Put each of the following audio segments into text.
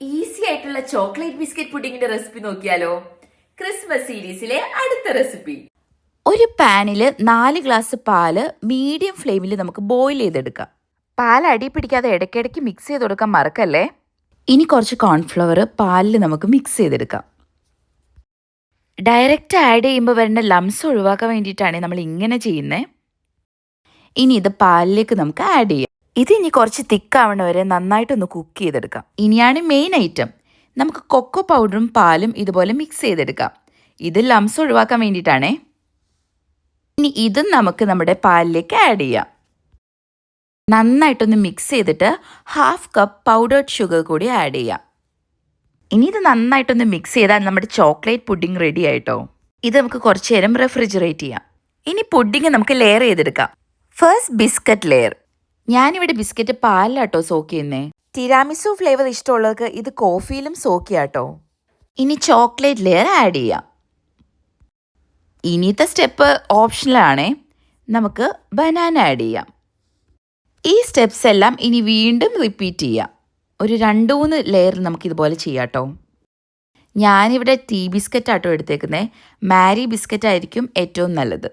Easy ആയിട്ടുള്ള chocolate biscuit പുഡിങ്ങിന്റെ recipe നോക്കിയാലോ? Christmas സീരീസിലെ അടുത്ത റെസിപ്പി. ഒരു പാനിൽ 4 ഗ്ലാസ് പാല് മീഡിയം ഫ്ലെയിമിൽ നമുക്ക് ബോയിൽ ചെയ്തെടുക്കാം. പാൽ അടി പിടിക്കാതെ ഇടയ്ക്കിടയ്ക്ക് മിക്സ് ചെയ്ത് കൊടുക്കാൻ മറക്കല്ലേ. ഇനി കുറച്ച് കോൺഫ്ലവർ പാലിൽ നമുക്ക് മിക്സ് ചെയ്തെടുക്കാം. ഡയറക്റ്റ് ആഡ് ചെയ്യുമ്പോൾ വരുന്ന ലംസ് ഒഴിവാക്കാൻ വേണ്ടിയിട്ടാണ് നമ്മൾ ഇങ്ങനെ ചെയ്യുന്നത്. ഇനി ഇത് പാലിലേക്ക് നമുക്ക് ആഡ് ചെയ്യാം. ഇത് ഇനി കുറച്ച് തിക്കാവണ വരെ നന്നായിട്ടൊന്ന് കുക്ക് ചെയ്തെടുക്കാം. ഇനിയാണ് മെയിൻ ഐറ്റം. നമുക്ക് കൊക്കോ പൗഡറും പാലും ഇതുപോലെ മിക്സ് ചെയ്തെടുക്കാം. ഇത് ലംസ് ഒഴിവാക്കാൻ വേണ്ടിയിട്ടാണേ. ഇനി ഇതും നമുക്ക് നമ്മുടെ പാലിലേക്ക് ആഡ് ചെയ്യാം. നന്നായിട്ടൊന്ന് മിക്സ് ചെയ്തിട്ട് 1/2 കപ്പ് പൗഡേർഡ് ഷുഗർ കൂടി ആഡ് ചെയ്യാം. ഇനി ഇത് നന്നായിട്ടൊന്ന് മിക്സ് ചെയ്താൽ നമ്മുടെ ചോക്ലേറ്റ് പുഡിംഗ് റെഡി ആയിട്ടോ. ഇത് നമുക്ക് കുറച്ച് നേരം റെഫ്രിജറേറ്റ് ചെയ്യാം. ഇനി പുഡിംഗ് നമുക്ക് ലെയർ ചെയ്തെടുക്കാം. First biscuit layer. ഞാനിവിടെ ബിസ്ക്കറ്റ് പാലിലാട്ടോ സോക്ക് ചെയ്യുന്നേ. ടിരാമിസു ഫ്ലേവർ ഇഷ്ടമുള്ളവർക്ക് ഇത് കോഫിയിലും സോക്ക് ചെയ്യാട്ടോ. ഇനി ചോക്ലേറ്റ് ലെയർ ആഡ് ചെയ്യാം. ഇനിയത്തെ സ്റ്റെപ്പ് ഓപ്ഷണലാണേ. നമുക്ക് ബനാന ആഡ് ചെയ്യാം. ഈ സ്റ്റെപ്സ് എല്ലാം ഇനി വീണ്ടും റിപ്പീറ്റ് ചെയ്യാം. ഒരു 2-3 ലെയർ നമുക്കിതുപോലെ ചെയ്യാട്ടോ. ഞാനിവിടെ ടീ ബിസ്ക്കറ്റ് ആട്ടോ എടുത്തേക്കുന്നത്. മാരി ബിസ്ക്കറ്റ് ആയിരിക്കും ഏറ്റവും നല്ലത്.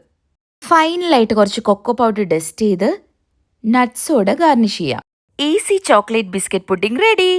ഫൈനലായിട്ട് കുറച്ച് കൊക്കോ പൗഡർ ഡസ്റ്റ് ചെയ്ത് നട്ട്സോടെ ഗാർണിഷ് ചെയ്യാം. Easy chocolate biscuit pudding ready.